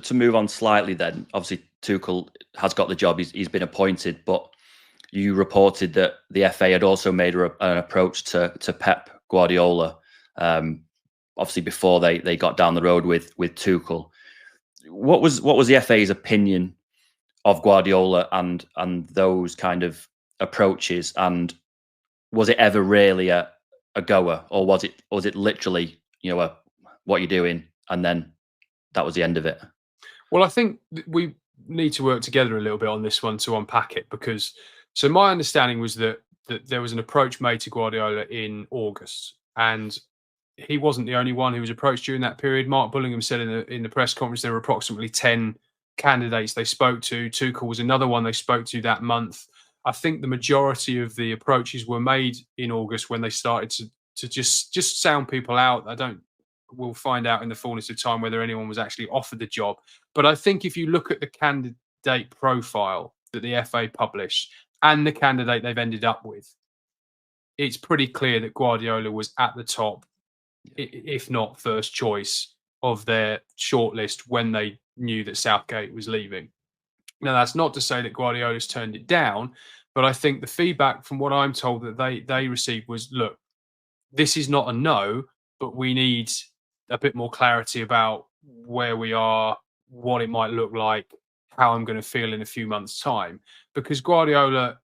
to move on slightly, then obviously Tuchel has got the job. He's been appointed, but you reported that the FA had also made an approach to Pep Guardiola. Obviously, before they got down the road with Tuchel. What was the FA's opinion of Guardiola and those kind of approaches? And was it ever really a goer, or was it literally, what you're doing, and then that was the end of it? Well, I think we need to work together a little bit on this one to unpack it, because so my understanding was that there was an approach made to Guardiola in August, and he wasn't the only one who was approached during that period. Mark Bullingham said in the press conference there were approximately 10 candidates they spoke to. Tuchel was another one they spoke to that month. I think the majority of the approaches were made in August, when they started to just sound people out. We'll find out in the fullness of time whether anyone was actually offered the job. But I think if you look at the candidate profile that the FA published and the candidate they've ended up with, it's pretty clear that Guardiola was at the top, if not first choice, of their shortlist when they knew that Southgate was leaving. Now, that's not to say that Guardiola's turned it down, but I think the feedback from what I'm told that they received was, look, this is not a no, but we need a bit more clarity about where we are, what it might look like, how I'm going to feel in a few months' time. Because Guardiola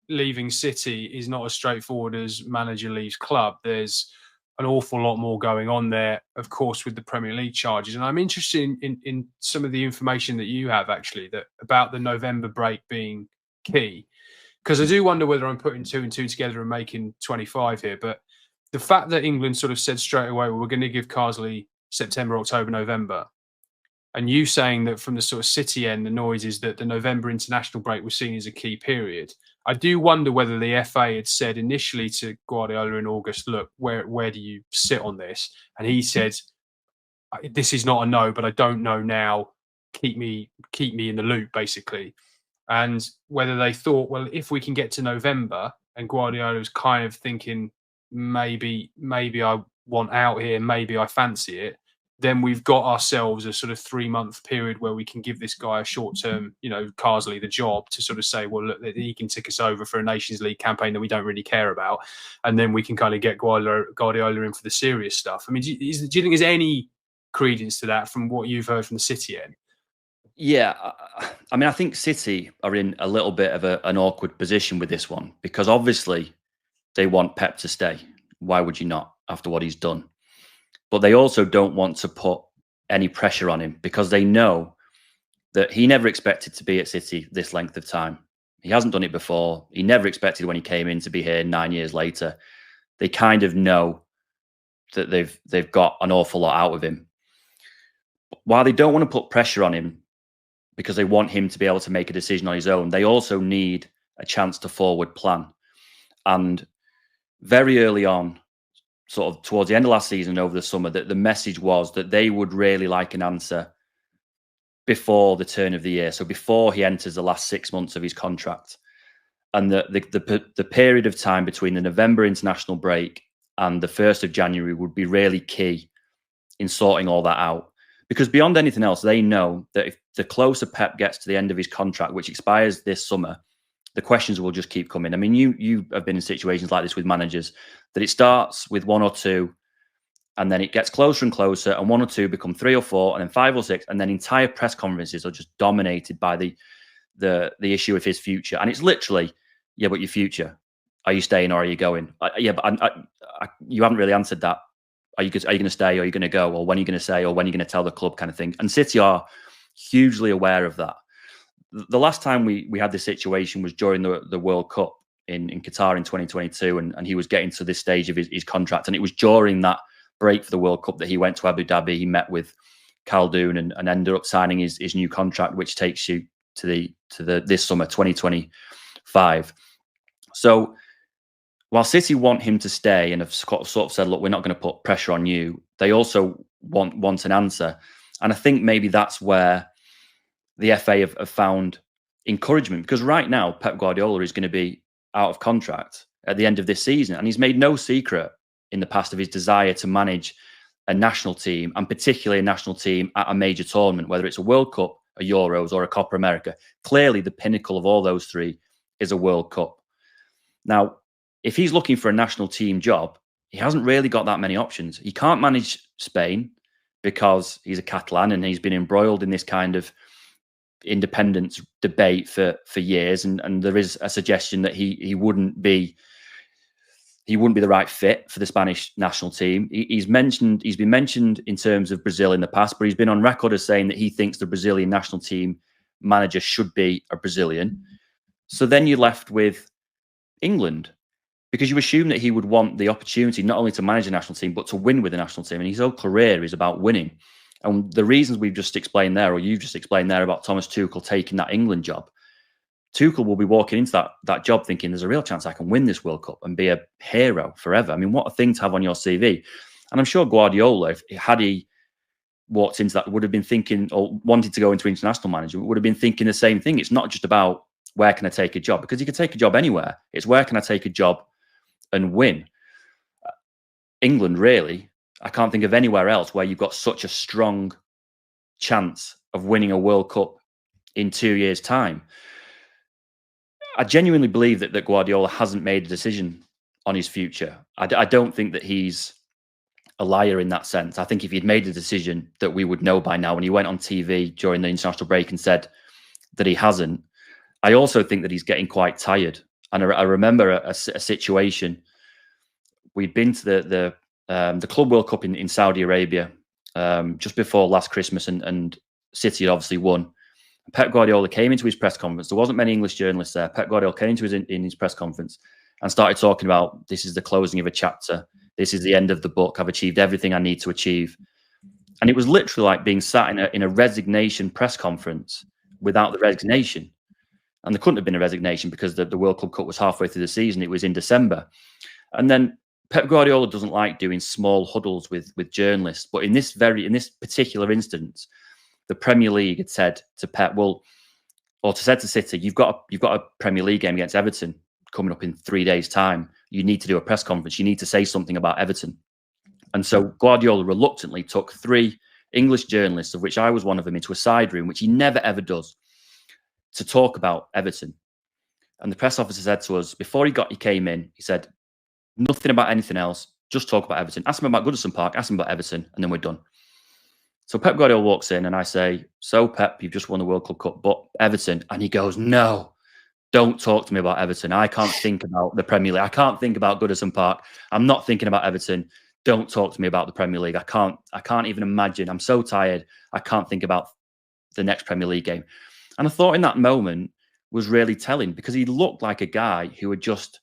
leaving City is not as straightforward as manager leaves club. There's an awful lot more going on there, of course, with the Premier League charges. And I'm interested in some of the information that you have, actually, that about the November break being key. Because I do wonder whether I'm putting 2 and 2 together and making 25 here. But the fact that England sort of said straight away, well, we're going to give Carsley September, October, November, and you saying that from the sort of City end, the noise is that the November international break was seen as a key period. I do wonder whether the FA had said initially to Guardiola in August, look, where do you sit on this? And he said, this is not a no, but I don't know now. Keep me in the loop, basically. And whether they thought, well, if we can get to November, and Guardiola was kind of thinking, maybe I want out here, maybe I fancy it, then we've got ourselves a sort of 3-month period where we can give this guy a short-term, Carsley, the job to sort of say, well, look, he can tick us over for a Nations League campaign that we don't really care about. And then we can kind of get Guardiola in for the serious stuff. I mean, do you think there's any credence to that from what you've heard from the City end? Yeah, I mean, I think City are in a little bit of an awkward position with this one, because obviously they want Pep to stay. Why would you not, after what he's done? But they also don't want to put any pressure on him, because they know that he never expected to be at City this length of time. He hasn't done it before. He never expected when he came in to be here 9 years later. They kind of know that they've got an awful lot out of him. While they don't want to put pressure on him because they want him to be able to make a decision on his own, they also need a chance to forward plan. And very early on, sort of towards the end of last season, over the summer, that the message was that they would really like an answer before the turn of the year. So before he enters the last 6 months of his contract. And the period of time between the November international break and the 1st of January would be really key in sorting all that out. Because beyond anything else, they know that if the closer Pep gets to the end of his contract, which expires this summer, the questions will just keep coming. I mean, you have been in situations like this with managers, that it starts with 1 or 2, and then it gets closer and closer, and 1 or 2 become 3 or 4, and then 5 or 6, and then entire press conferences are just dominated by the issue of his future. And it's literally, yeah, but your future, are you staying or are you going? Yeah, but you haven't really answered that. Are you going to stay, or are you going to go, or when are you going to say, or when are you going to tell the club, kind of thing. And City are hugely aware of that. The last time we had this situation was during the World Cup in Qatar in 2022, and he was getting to this stage of his contract, and it was during that break for the World Cup that he went to Abu Dhabi. He met with Khaldoon and ended up signing his new contract, which takes you to this summer 2025. So while City want him to stay and have sort of said, look, we're not going to put pressure on you, they also want an answer. And I think maybe that's where the FA have found encouragement, because right now Pep Guardiola is going to be out of contract at the end of this season, and he's made no secret in the past of his desire to manage a national team, and particularly a national team at a major tournament, whether it's a World Cup, a Euros, or a Copa America. Clearly, the pinnacle of all those three is a World Cup. Now, if he's looking for a national team job, he hasn't really got that many options. He can't manage Spain because he's a Catalan and he's been embroiled in this kind of independence debate for years, and there is a suggestion that he wouldn't be the right fit for the Spanish national team. He's been mentioned in terms of Brazil in the past, but he's been on record as saying that he thinks the Brazilian national team manager should be a Brazilian. So then you're left with England, because you assume that he would want the opportunity not only to manage a national team, but to win with the national team. And his whole career is about winning. And the reasons we've just explained there, or you've just explained there about Thomas Tuchel taking that England job, Tuchel will be walking into that job thinking there's a real chance I can win this World Cup and be a hero forever. I mean, what a thing to have on your CV. And I'm sure Guardiola, had he walked into that, would have been thinking, or wanted to go into international management, would have been thinking the same thing. It's not just about where can I take a job, because you can take a job anywhere. It's where can I take a job and win. England, really, I can't think of anywhere else where you've got such a strong chance of winning a World Cup in 2 years' time. I genuinely believe that Guardiola hasn't made a decision on his future. I don't think that he's a liar in that sense. I think if he'd made a decision that we would know by now, and he went on TV during the international break and said that he hasn't, I also think that he's getting quite tired. And I remember a situation. We'd been to the Club World Cup in Saudi Arabia just before last Christmas, and City had obviously won. Pep Guardiola came into his press conference. There wasn't many English journalists there. Pep Guardiola came into his press conference and started talking about, this is the closing of a chapter. This is the end of the book. I've achieved everything I need to achieve. And it was literally like being sat in a resignation press conference without the resignation. And there couldn't have been a resignation because the World Club Cup was halfway through the season. It was in December. And then Pep Guardiola doesn't like doing small huddles with journalists. But in this particular instance, the Premier League had said to Pep, said to City, you've got a Premier League game against Everton coming up in 3 days' time. You need to do a press conference. You need to say something about Everton. And so Guardiola reluctantly took 3 English journalists, of which I was one of them, into a side room, which he never ever does, to talk about Everton. And the press officer said to us, before he came in, he said, nothing about anything else, just talk about Everton. Ask him about Goodison Park, ask him about Everton, and then we're done. So Pep Guardiola walks in and I say, so Pep, you've just won the World Club Cup, but Everton. And he goes, no, don't talk to me about Everton. I can't think about the Premier League. I can't think about Goodison Park. I'm not thinking about Everton. Don't talk to me about the Premier League. I can't even imagine. I'm so tired. I can't think about the next Premier League game. And I thought in that moment was really telling, because he looked like a guy who had just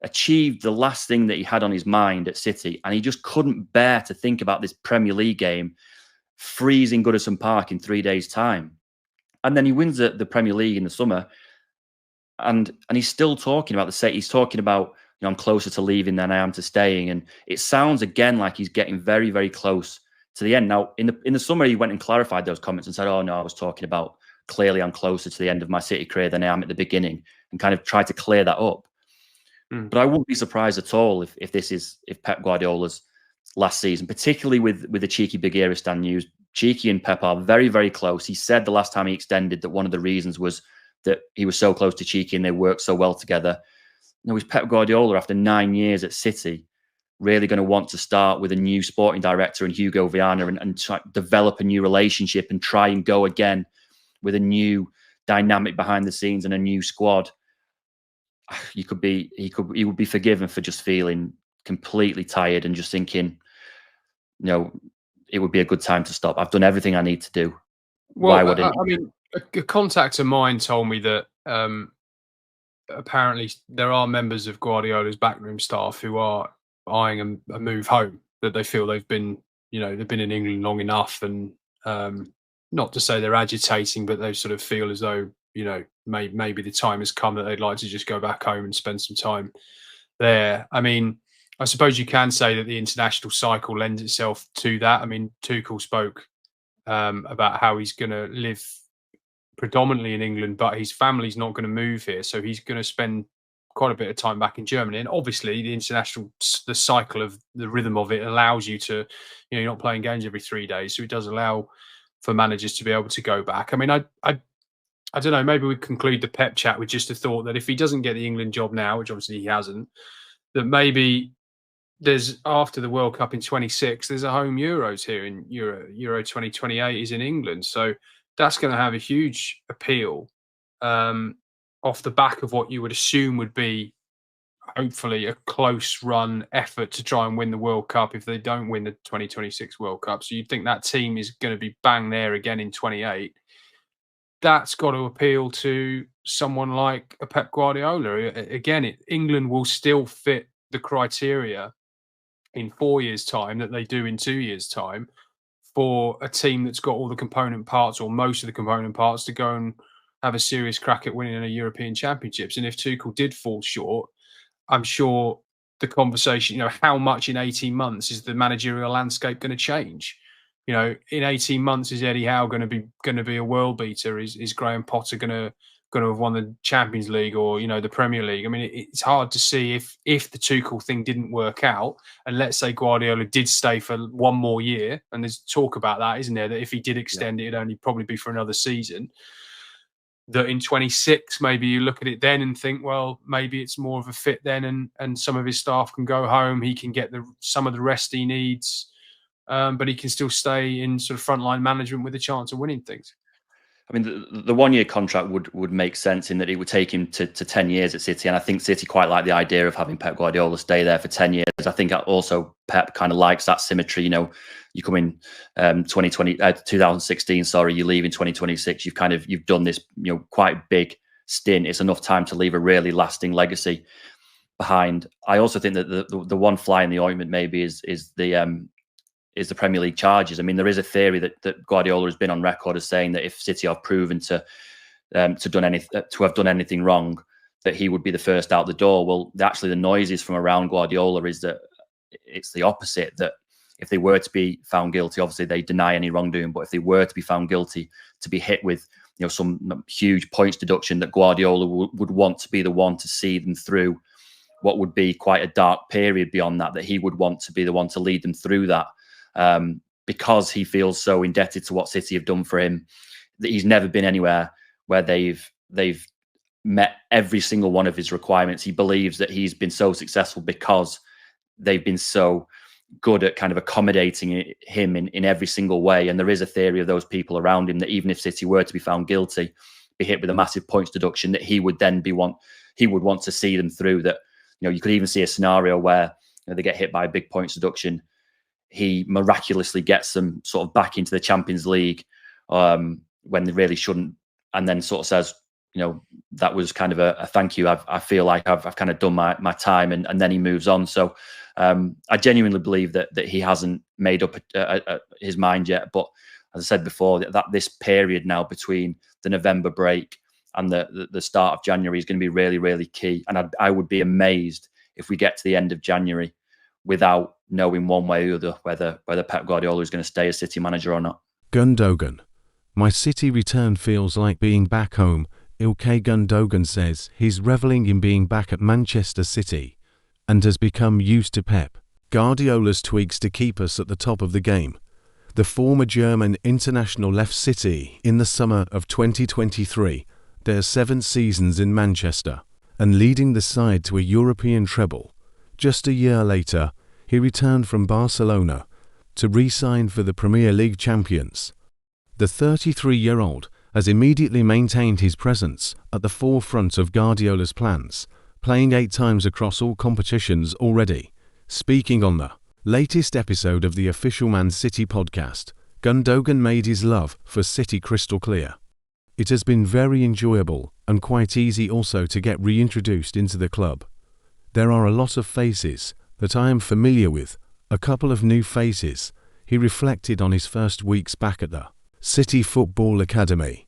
achieved the last thing that he had on his mind at City. And he just couldn't bear to think about this Premier League game freezing Goodison Park in 3 days' time. And then he wins the Premier League in the summer. And he's still talking about he's talking about, I'm closer to leaving than I am to staying. And it sounds again like he's getting very, very close to the end. Now, in the summer, he went and clarified those comments and said, oh, no, I was talking about, clearly I'm closer to the end of my City career than I am at the beginning, and kind of tried to clear that up. But I wouldn't be surprised at all if Pep Guardiola's last season, particularly with the cheeky Bagheeristan news. Cheeky and Pep are very, very close. He said the last time he extended that one of the reasons was that he was so close to Cheeky and they worked so well together. Now, is Pep Guardiola, after 9 years at City, really going to want to start with a new sporting director and Hugo Viana and try to develop a new relationship and try and go again with a new dynamic behind the scenes and a new squad? He would be forgiven for just feeling completely tired and just thinking, it would be a good time to stop. I've done everything I need to do. Why would I mean, a contact of mine told me that apparently there are members of Guardiola's backroom staff who are eyeing a move home, that they feel they've been in England long enough, and not to say they're agitating, but they sort of feel as though, maybe the time has come that they'd like to just go back home and spend some time there. I mean, I suppose you can say that the international cycle lends itself to that. I mean, Tuchel spoke about how he's going to live predominantly in England, but his family's not going to move here. So he's going to spend quite a bit of time back in Germany, and obviously the cycle of the rhythm of it allows you to, you're not playing games every 3 days, so it does allow for managers to be able to go back. I mean, I don't know. Maybe we conclude the Pep chat with just a thought that if he doesn't get the England job now, which obviously he hasn't, that maybe there's after the World Cup in 26, there's a home Euros here in Euro 2028 is in England, so that's going to have a huge appeal off the back of what you would assume would be hopefully a close run effort to try and win the World Cup if they don't win the 2026 World Cup. So you'd think that team is going to be bang there again in 28. That's got to appeal to someone like a Pep Guardiola. Again, England will still fit the criteria in 4 years' time that they do in 2 years' time for a team that's got all the component parts or most of the component parts to go and have a serious crack at winning a European Championships. And if Tuchel did fall short, I'm sure the conversation, how much in 18 months is the managerial landscape going to change? In 18 months, is Eddie Howe going to be a world beater? Is Graham Potter going to have won the Champions League or the Premier League? I mean, it's hard to see if the Tuchel thing didn't work out, and let's say Guardiola did stay for one more year, and there's talk about that, isn't there? That if he did extend it, it'd only probably be for another season. That in 26, maybe you look at it then and think, well, maybe it's more of a fit then, and some of his staff can go home. He can get some of the rest he needs. But he can still stay in sort of frontline management with a chance of winning things. I mean, the 1 year contract would make sense in that it would take him to 10 years at City. And I think City quite like the idea of having Pep Guardiola stay there for 10 years. I think also Pep kind of likes that symmetry. You come in 2016, you leave in 2026. You've done this, quite big stint. It's enough time to leave a really lasting legacy behind. I also think that the one fly in the ointment maybe is the Premier League charges. I mean, there is a theory that Guardiola has been on record as saying that if City are proven to have done anything wrong, that he would be the first out the door. Well, actually, the noises from around Guardiola is that it's the opposite. That if they were to be found guilty, obviously they deny any wrongdoing, but if they were to be found guilty, to be hit with some huge points deduction, that Guardiola would want to be the one to see them through what would be quite a dark period beyond that. That he would want to be the one to lead them through that. Because he feels so indebted to what City have done for him, that he's never been anywhere where they've met every single one of his requirements. He believes that he's been so successful because they've been so good at kind of accommodating him in every single way. And there is a theory of those people around him that even if City were to be found guilty, be hit with a massive points deduction, that he would then he would want to see them through. That you could even see a scenario where they get hit by a big points deduction. He miraculously gets them sort of back into the Champions League when they really shouldn't, and then sort of says, that was kind of a thank you. I feel like I've kind of done my time, and then he moves on. So I genuinely believe that he hasn't made up his mind yet. But as I said before, that this period now between the November break and the start of January is going to be really, really key. And I would be amazed if we get to the end of January without knowing one way or the other whether Pep Guardiola is going to stay as City manager or not. Gundogan. My City return feels like being back home. Ilkay Gundogan says he's revelling in being back at Manchester City and has become used to Pep Guardiola's tweaks to keep us at the top of the game. The former German international left City in the summer of 2023, their 7 seasons in Manchester, and leading the side to a European treble. Just a year later, he returned from Barcelona to re-sign for the Premier League champions. The 33-year-old has immediately maintained his presence at the forefront of Guardiola's plans, playing 8 times across all competitions already. Speaking on the latest episode of the official Man City podcast, Gundogan made his love for City crystal clear. It has been very enjoyable and quite easy also to get reintroduced into the club. There are a lot of faces that I am familiar with, a couple of new faces. He reflected on his first weeks back at the City Football Academy.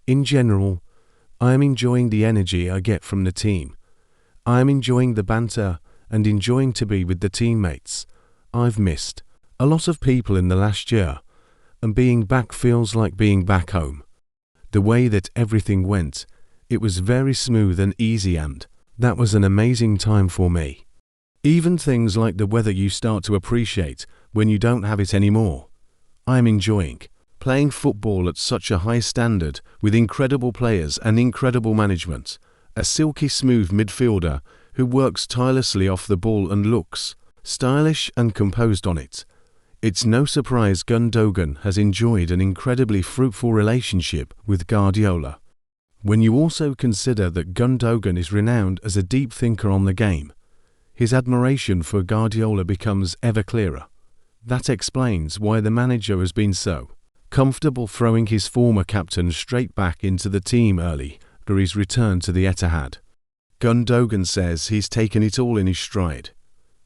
In general, I am enjoying the energy I get from the team. I am enjoying the banter and enjoying to be with the teammates. I've missed a lot of people in the last year, and being back feels like being back home. The way that everything went, it was very smooth and easy, and That was an amazing time for me. Even things like the weather you start to appreciate when you don't have it anymore. I am enjoying playing football at such a high standard with incredible players and incredible management. A silky smooth midfielder who works tirelessly off the ball and looks stylish and composed on it. It's no surprise Gundogan has enjoyed an incredibly fruitful relationship with Guardiola. When you also consider that Gundogan is renowned as a deep thinker on the game, his admiration for Guardiola becomes ever clearer. That explains why the manager has been so comfortable throwing his former captain straight back into the team early for his return to the Etihad. Gundogan says he's taken it all in his stride.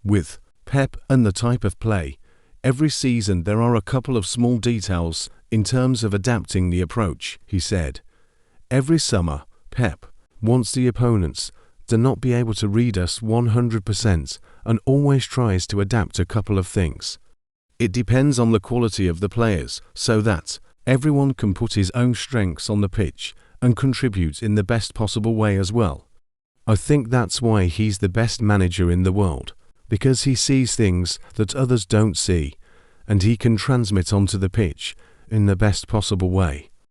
With Pep and the type of play, every season there are a couple of small details in terms of adapting the approach, he said. Every summer, Pep wants the opponents to not be able to read us 100% and always tries to adapt a couple of things. It depends on the quality of the players so that everyone can put his own strengths on the pitch and contribute in the best possible way as well. I think that's why he's the best manager in the world, because he sees things that others don't see, and he can transmit onto the pitch in the best possible way.